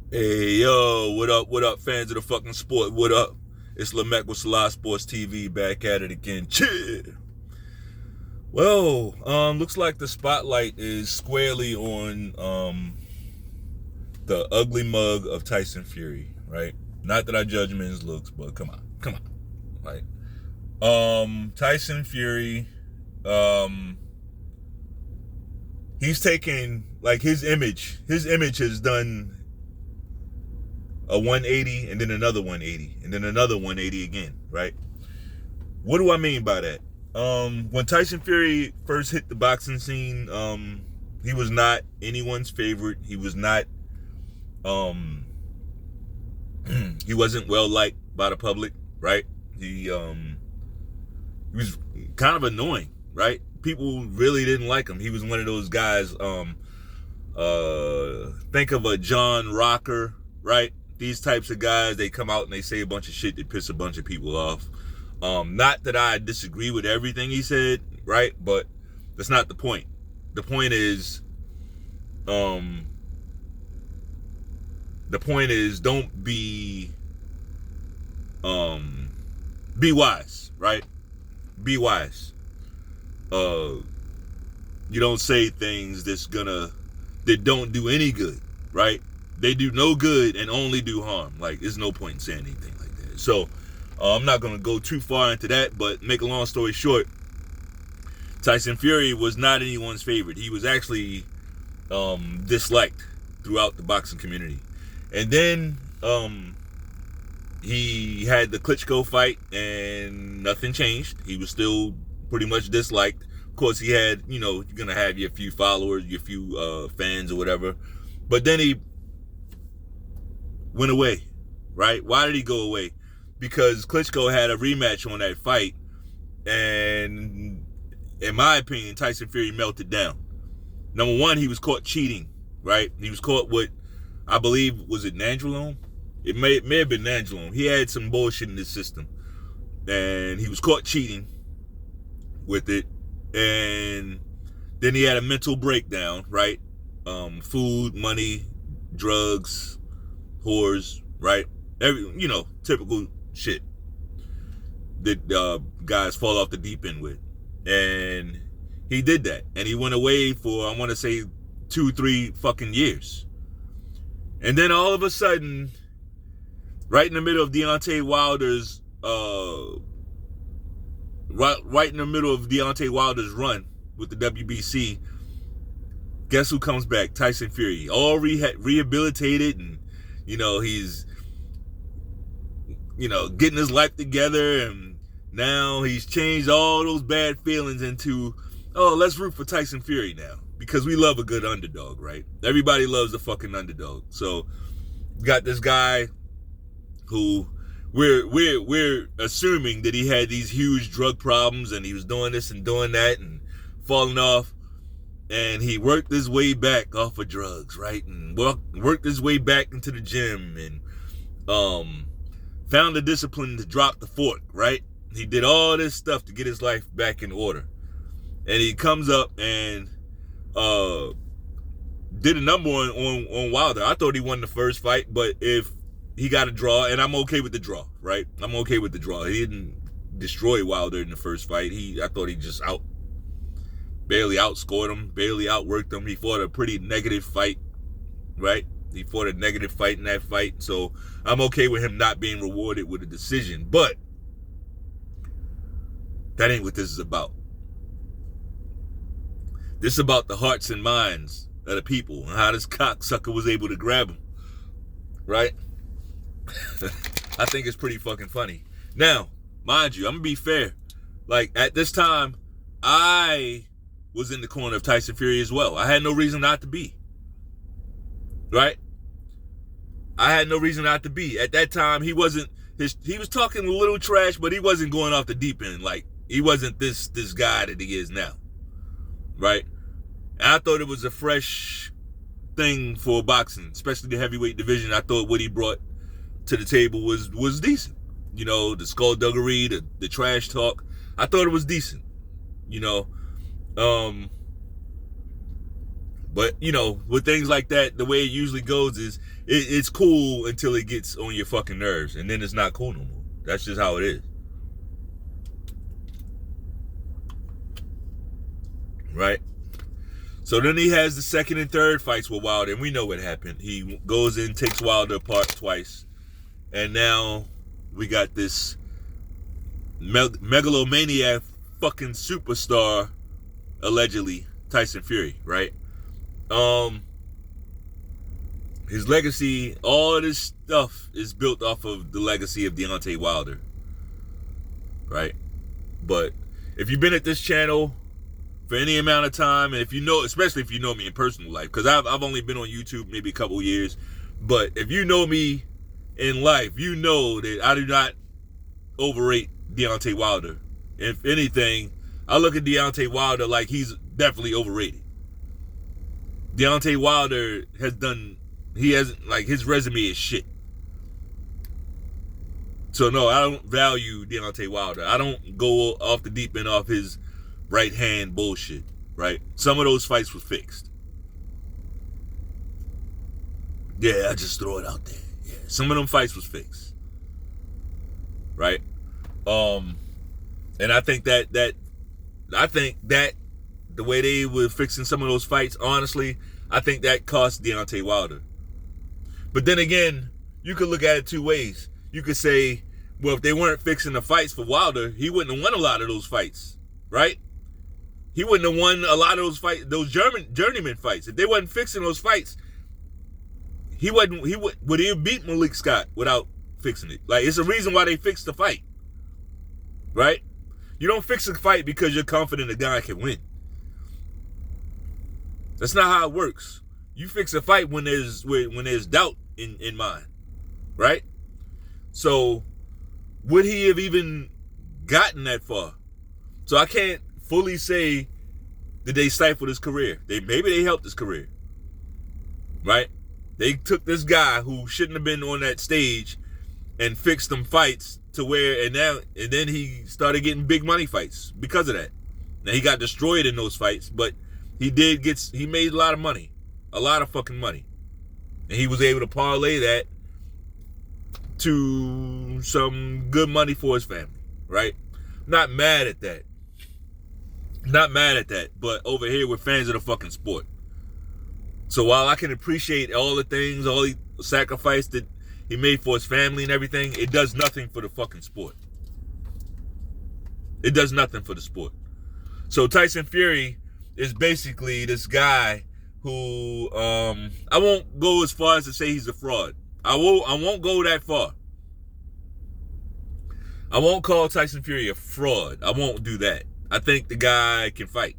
Hey, yo, what up, fans of the fucking sport? What up? It's Lamech with Selah Sports TV back at it again. Cheer! Well, looks like the spotlight is squarely on, the ugly mug of Tyson Fury, right? Not that I judge men's looks, but come on, right? Tyson Fury, um, he's taken, like, his image has done a 180 and then another 180 and then another 180 again, right? What do I mean by that? When Tyson Fury first hit the boxing scene, he was not anyone's favorite. He was not, um, he wasn't well liked by the public, right? He was kind of annoying, right? People really didn't like him. He was one of those guys. Think of a John Rocker, right? These types of guys, they come out and they say a bunch of shit that piss a bunch of people off. Not that I disagree with everything he said, right? But that's not the point. The point is, um, don't be wise, right? Be wise. You don't say things that don't do any good, right? They do no good and only do harm. Like, there's no point in saying anything like that. So, I'm not going to go too far into that, but make a long story short, Tyson Fury was not anyone's favorite. He was actually disliked throughout the boxing community. And then he had the Klitschko fight, and nothing changed. He was still pretty much disliked. Of course, he had, you're going to have your few followers, your few fans or whatever. But then he went away, right? Why did he go away? Because Klitschko had a rematch on that fight, and in my opinion, Tyson Fury melted down. Number one, he was caught cheating, right? He was caught with, I believe, was it nandrolone? It may have been nandrolone. He had some bullshit in his system, and he was caught cheating with it, and then he had a mental breakdown, right? Food, money, drugs, whores, right? Typical shit that guys fall off the deep end with. And he did that. And he went away for, I want to say, 2-3 fucking years. And then all of a sudden, right in the middle of Deontay Wilder's right in the middle of Deontay Wilder's run with the WBC, guess who comes back? Tyson Fury. All rehabilitated, and he's getting his life together, and now he's changed all those bad feelings into, oh, let's root for Tyson Fury now, because we love a good underdog, right? Everybody loves the fucking underdog. So we got this guy who we're assuming that he had these huge drug problems, and he was doing this and doing that and falling off, and he worked his way back off of drugs, right? And worked his way back into the gym, and found the discipline to drop the fork, right? He did all this stuff to get his life back in order. And he comes up and did a number on Wilder. I thought he won the first fight, but if he got a draw, and I'm okay with the draw, right? I'm okay with the draw. He didn't destroy Wilder in the first fight. I thought he just barely outscored him, barely outworked him. He fought a pretty negative fight, right? He fought a negative fight in that fight. So I'm okay with him not being rewarded with a decision. But that ain't what this is about. This is about the hearts and minds of the people, and how this cocksucker was able to grab him, right? I think it's pretty fucking funny. Now, mind you, I'm gonna be fair. Like, at this time, I was in the corner of Tyson Fury as well. I had no reason not to be. Right? I had no reason not to be. At that time, he was talking a little trash, but he wasn't going off the deep end. Like, he wasn't this guy that he is now. Right? And I thought it was a fresh thing for boxing, especially the heavyweight division. I thought what he brought to the table was decent. The skullduggery, the trash talk. I thought it was decent. But But, you know, with things like that, the way it usually goes is it's cool until it gets on your fucking nerves. And then it's not cool no more. That's just how it is. Right? So then he has the second and third fights with Wilder, and we know what happened. He goes in, takes Wilder apart twice. And now we got this megalomaniac fucking superstar, allegedly, Tyson Fury, right? His legacy, all of this stuff is built off of the legacy of Deontay Wilder, right? But if you've been at this channel for any amount of time, and if you know, especially if you know me in personal life, because I've only been on YouTube maybe a couple years, but if you know me in life, you know that I do not overrate Deontay Wilder. If anything, I look at Deontay Wilder like he's definitely overrated. Deontay Wilder his resume is shit. So no, I don't value Deontay Wilder. I don't go off the deep end off his right hand bullshit, right? Some of those fights were fixed. Yeah, I just throw it out there. Yeah, some of them fights was fixed, right? And I think that the way they were fixing some of those fights, honestly, I think that cost Deontay Wilder. But then again, you could look at it two ways. You could say, well, if they weren't fixing the fights for Wilder, he wouldn't have won a lot of those fights, right? He wouldn't have won a lot of those fights, those journeyman fights. If they wasn't fixing those fights, would he have beat Malik Scott without fixing it? Like, it's a reason why they fixed the fight, right? You don't fix a fight because you're confident a guy can win. That's not how it works. You fix a fight when there's doubt in mind, right? So, would he have even gotten that far? So I can't fully say that they stifled his career. Maybe they helped his career, right? They took this guy who shouldn't have been on that stage and fixed them fights to where, and then he started getting big money fights because of that. Now he got destroyed in those fights, but he made a lot of money, a lot of fucking money, and he was able to parlay that to some good money for his family, right? Not mad at that. Not mad at that, but over here we're fans of the fucking sport. So while I can appreciate all the things, all the sacrifice that he made for his family and everything, it does nothing for the fucking sport. It does nothing for the sport. So Tyson Fury is basically this guy who, I won't go as far as to say he's a fraud. I won't go that far. I won't call Tyson Fury a fraud. I won't do that. I think the guy can fight.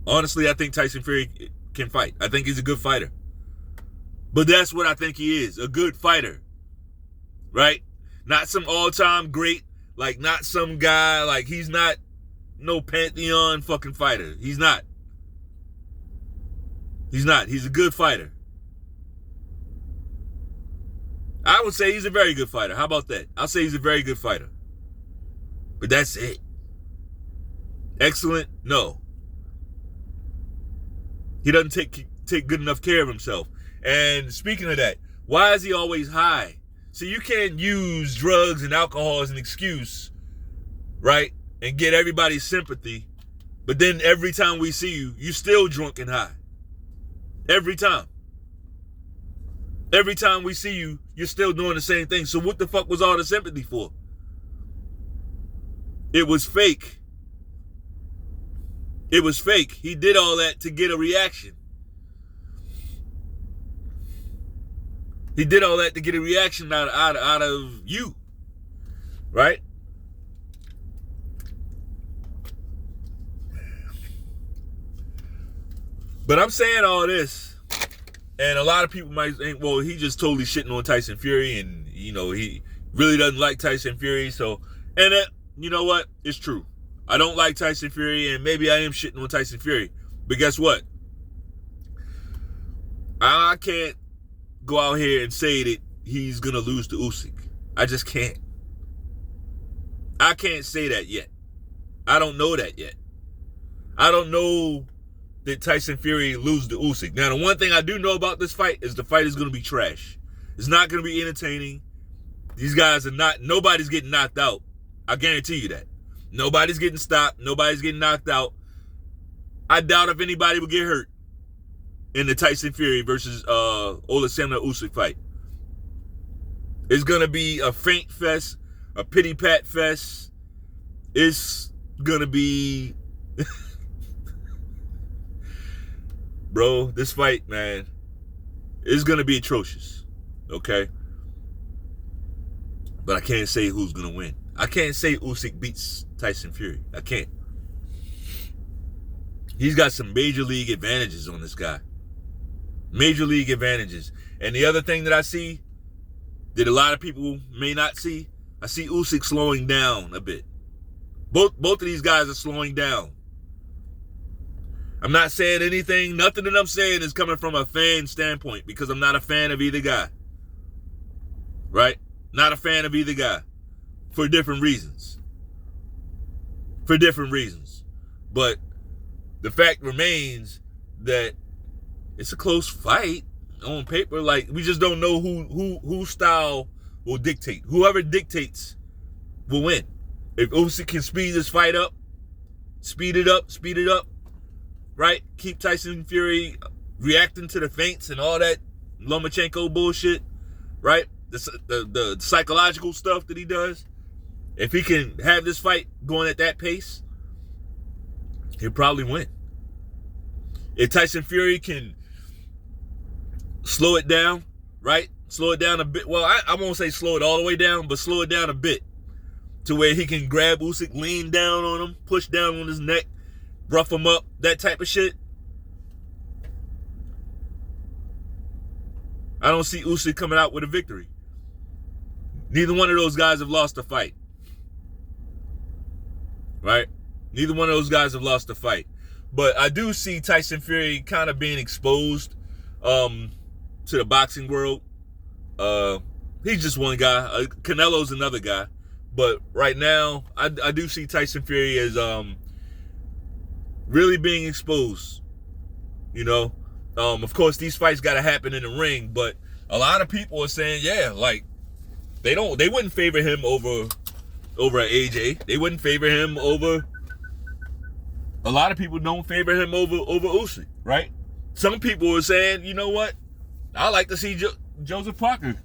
Honestly, I think Tyson Fury can fight. I think he's a good fighter. But that's what I think he is, a good fighter. Right? Not some all-time great, like not some guy, like he's not no pantheon fucking fighter. He's not. He's not. He's a good fighter. I would say he's a very good fighter. How about that? I'll say he's a very good fighter. But that's it. Excellent? No. He doesn't take good enough care of himself. And speaking of that, why is he always high? See, you can't use drugs and alcohol as an excuse, right? And get everybody's sympathy. But then every time we see you, you're still drunk and high. Every time. Every time we see you, you're still doing the same thing. So what the fuck was all the sympathy for? It was fake. It was fake. He did all that to get a reaction. He did all that to get a reaction out of you. Right? But I'm saying all this, and a lot of people might think, well, he just totally shitting on Tyson Fury, and, you know, he really doesn't like Tyson Fury. So, and you know what? It's true. I don't like Tyson Fury, and maybe I am shitting on Tyson Fury. But guess what? I can't go out here and say that he's going to lose to Usyk. I just can't. I can't say that yet. I don't know that yet. I don't know that Tyson Fury lose to Usyk. Now, the one thing I do know about this fight is the fight is going to be trash. It's not going to be entertaining. These guys are not, nobody's getting knocked out. I guarantee you that. Nobody's getting stopped. Nobody's getting knocked out. I doubt if anybody will get hurt in the Tyson Fury versus Alexander Usyk fight. It's going to be a feint fest, a pity pat fest. It's going to be... Bro, this fight, man, is going to be atrocious. Okay? But I can't say who's going to win. I can't say Usyk beats Tyson Fury. I can't. He's got some major league advantages on this guy. Major league advantages. And the other thing that I see that a lot of people may not see, I see Usyk slowing down a bit. Both of these guys are slowing down. I'm not saying anything. Nothing that I'm saying is coming from a fan standpoint because I'm not a fan of either guy. Right? Not a fan of either guy. For different reasons. For different reasons. But the fact remains that it's a close fight on paper. Like, we just don't know whose style will dictate. Whoever dictates will win. If Usyk can speed this fight up, speed it up, right? Keep Tyson Fury reacting to the feints and all that Lomachenko bullshit, right? The psychological stuff that he does. If he can have this fight going at that pace, he'll probably win. If Tyson Fury can slow it down, right? Slow it down a bit. Well, I won't say slow it all the way down, but slow it down a bit to where he can grab Usyk, lean down on him, push down on his neck, rough him up, that type of shit. I don't see Usyk coming out with a victory. Neither one of those guys have lost a fight. Right? Neither one of those guys have lost a fight. But I do see Tyson Fury kind of being exposed to the boxing world. He's just one guy. Canelo's another guy. But right now, I do see Tyson Fury as really being exposed. You know? Of course, these fights got to happen in the ring. But a lot of people are saying, yeah, like, they wouldn't favor him over AJ. They wouldn't favor him over... A lot of people don't favor him over Usyk, right? Some people are saying, you know what? I like to see Joseph Parker.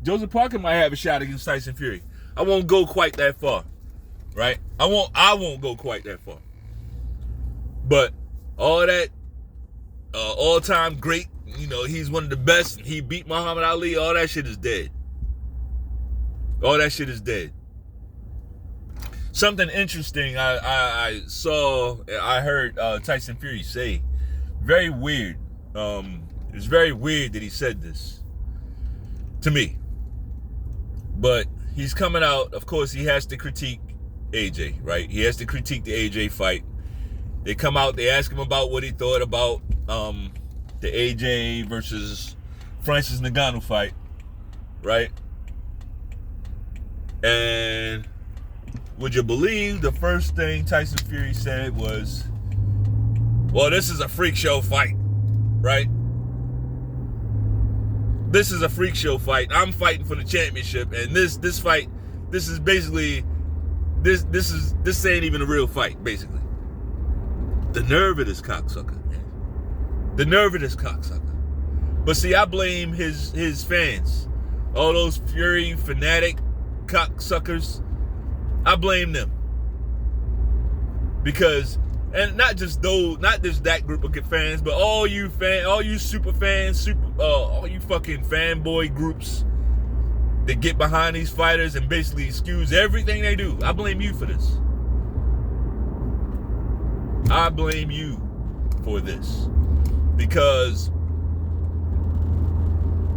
Joseph Parker might have a shot against Tyson Fury. I won't go quite that far, right? I won't go quite that far. But all that all-time great, you know, he's one of the best. He beat Muhammad Ali. All that shit is dead. All that shit is dead. Something interesting I heard Tyson Fury say. Very weird. It was very weird that he said this to me. But he's coming out. Of course, he has to critique AJ, right? He has to critique the AJ fight. They come out. They ask him about what he thought about the AJ versus Francis Ngannou fight, right? And would you believe the first thing Tyson Fury said was, well, this is a freak show fight, right? This is a freak show fight. I'm fighting for the championship, and this fight, this is basically, this ain't even a real fight, basically. The nerve of this cocksucker, man. The nerve of this cocksucker. But see, I blame his fans. All those Fury fanatic cocksuckers. I blame them. Because, and not just that group of fans, but all you super fans, all you fucking fanboy groups that get behind these fighters and basically excuse everything they do. I blame you for this. I blame you for this. Because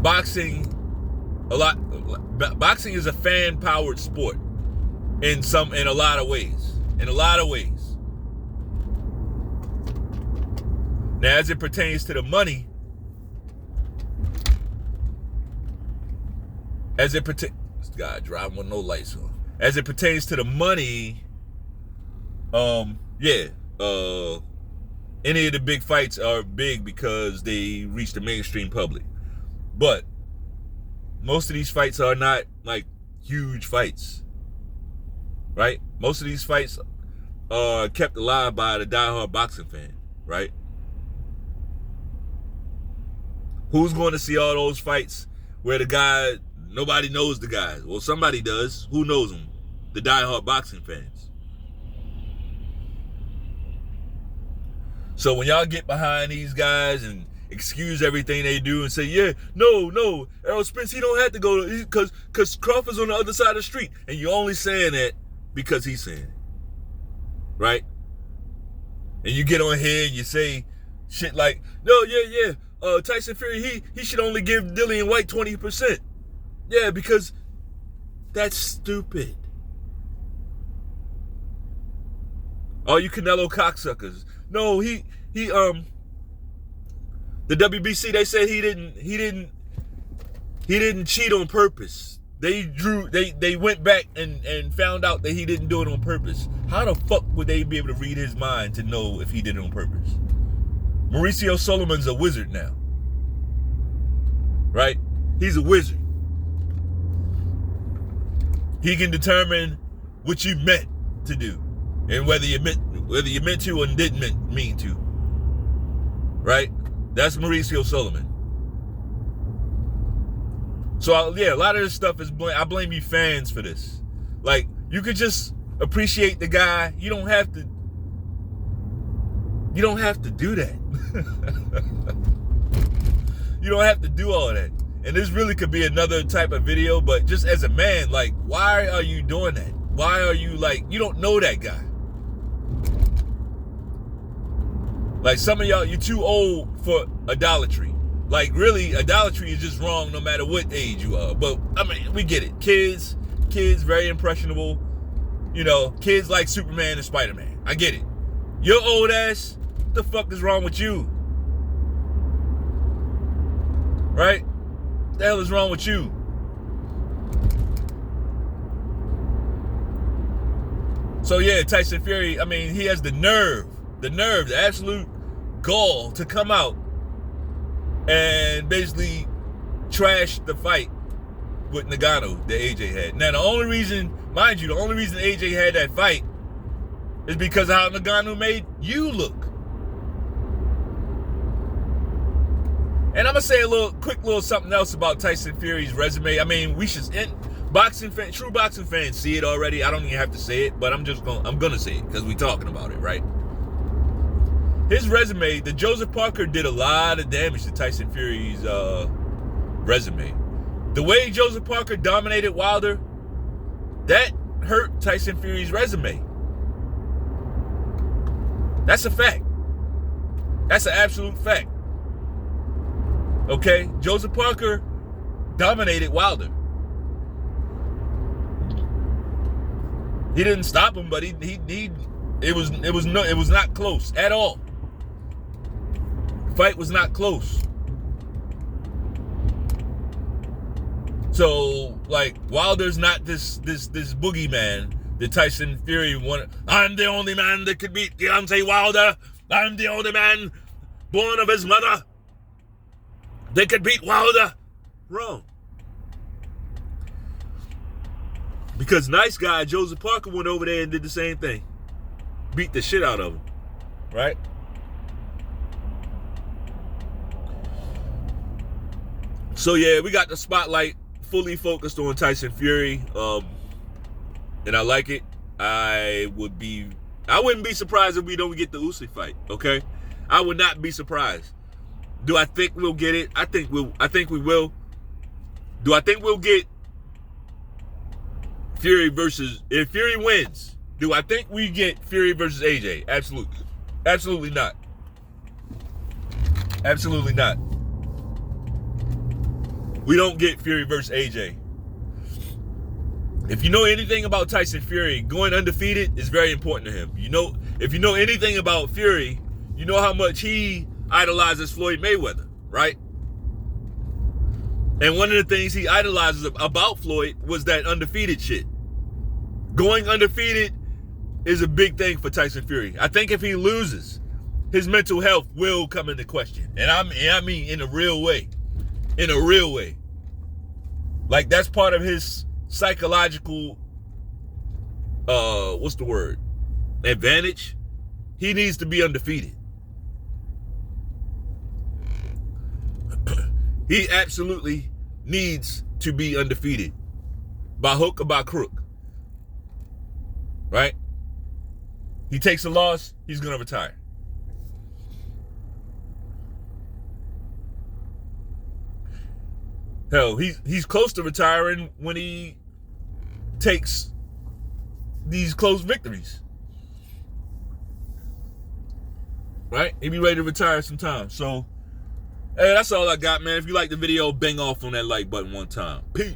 boxing is a fan-powered sport in a lot of ways. In a lot of ways. Now, as it pertains to the money, this guy driving with no lights on. As it pertains to the money, any of the big fights are big because they reach the mainstream public. But most of these fights are not like huge fights, right? Most of these fights are kept alive by the diehard boxing fan, right? Who's going to see all those fights where the guy, nobody knows the guy? Well, somebody does. Who knows him? The diehard boxing fans. So when y'all get behind these guys and excuse everything they do and say, yeah, no, Errol Spence, he don't have to go because Crawford's on the other side of the street. And you're only saying that because he's saying it. Right? And you get on here and you say shit like, no, Tyson Fury, he should only give Dillian White 20%. Yeah, because that's stupid. All you Canelo cocksuckers. No, the WBC, they said he didn't cheat on purpose. They went back and found out that he didn't do it on purpose. How the fuck would they be able to read his mind to know if he did it on purpose? Mauricio Solomon's a wizard now. Right? He's a wizard. He can determine what you meant to do and whether you meant to or didn't mean to. Right? That's Mauricio Solomon. So a lot of this stuff is I blame you fans for this. Like, you could just appreciate the guy. You don't have to do that. You don't have to do all that. And this really could be another type of video, but just as a man, like, why are you doing that? Why are you you don't know that guy? Like, some of y'all, you're too old for idolatry. Like, really, idolatry is just wrong no matter what age you are. But, I mean, we get it. Kids, very impressionable. You know, kids like Superman and Spider-Man. I get it. Your old ass, what the fuck is wrong with you? Right? What the hell is wrong with you? So, yeah, Tyson Fury, I mean, he has the nerve, the absolute gall to come out and basically trash the fight with Ngannou that AJ had. Now, the only reason AJ had that fight is because of how Ngannou made you look. And I'm going to say a quick little something else about Tyson Fury's resume. I mean, true boxing fans see it already. I don't even have to say it, but I'm going to say it because we're talking about it, right? His resume, the Joseph Parker did a lot of damage to Tyson Fury's resume. The way Joseph Parker dominated Wilder, that hurt Tyson Fury's resume. That's a fact. That's an absolute fact. Okay? Joseph Parker dominated Wilder. He didn't stop him, but it was not close at all. Fight was not close. So, like, Wilder's not this boogeyman that Tyson Fury wanted. I'm the only man that could beat Deontay Wilder. I'm the only man born of his mother that could beat Wilder. Wrong. Because nice guy Joseph Parker went over there and did the same thing. Beat the shit out of him. Right? So yeah, we got the spotlight fully focused on Tyson Fury. And I like it. I wouldn't be surprised if we don't get the Usyk fight, okay? I would not be surprised. Do I think we'll get it? I think we will. Do I think we'll get Fury versus, if Fury wins, do I think we get Fury versus AJ? Absolutely. Absolutely not. Absolutely not. We don't get Fury versus AJ. If you know anything about Tyson Fury, going undefeated is very important to him. If you know anything about Fury, you know how much he idolizes Floyd Mayweather, right? And one of the things he idolizes about Floyd was that undefeated shit. Going undefeated is a big thing for Tyson Fury. I think if he loses, his mental health will come into question. And I mean in a real way. In a real way. Like, that's part of his psychological, what's the word? Advantage. He needs to be undefeated. He absolutely needs to be undefeated. By hook or by crook. Right? He takes a loss, he's going to retire. Hell, he's close to retiring when he takes these close victories. Right? He'll be ready to retire sometime. So, hey, that's all I got, man. If you like the video, bang off on that like button one time. Peace.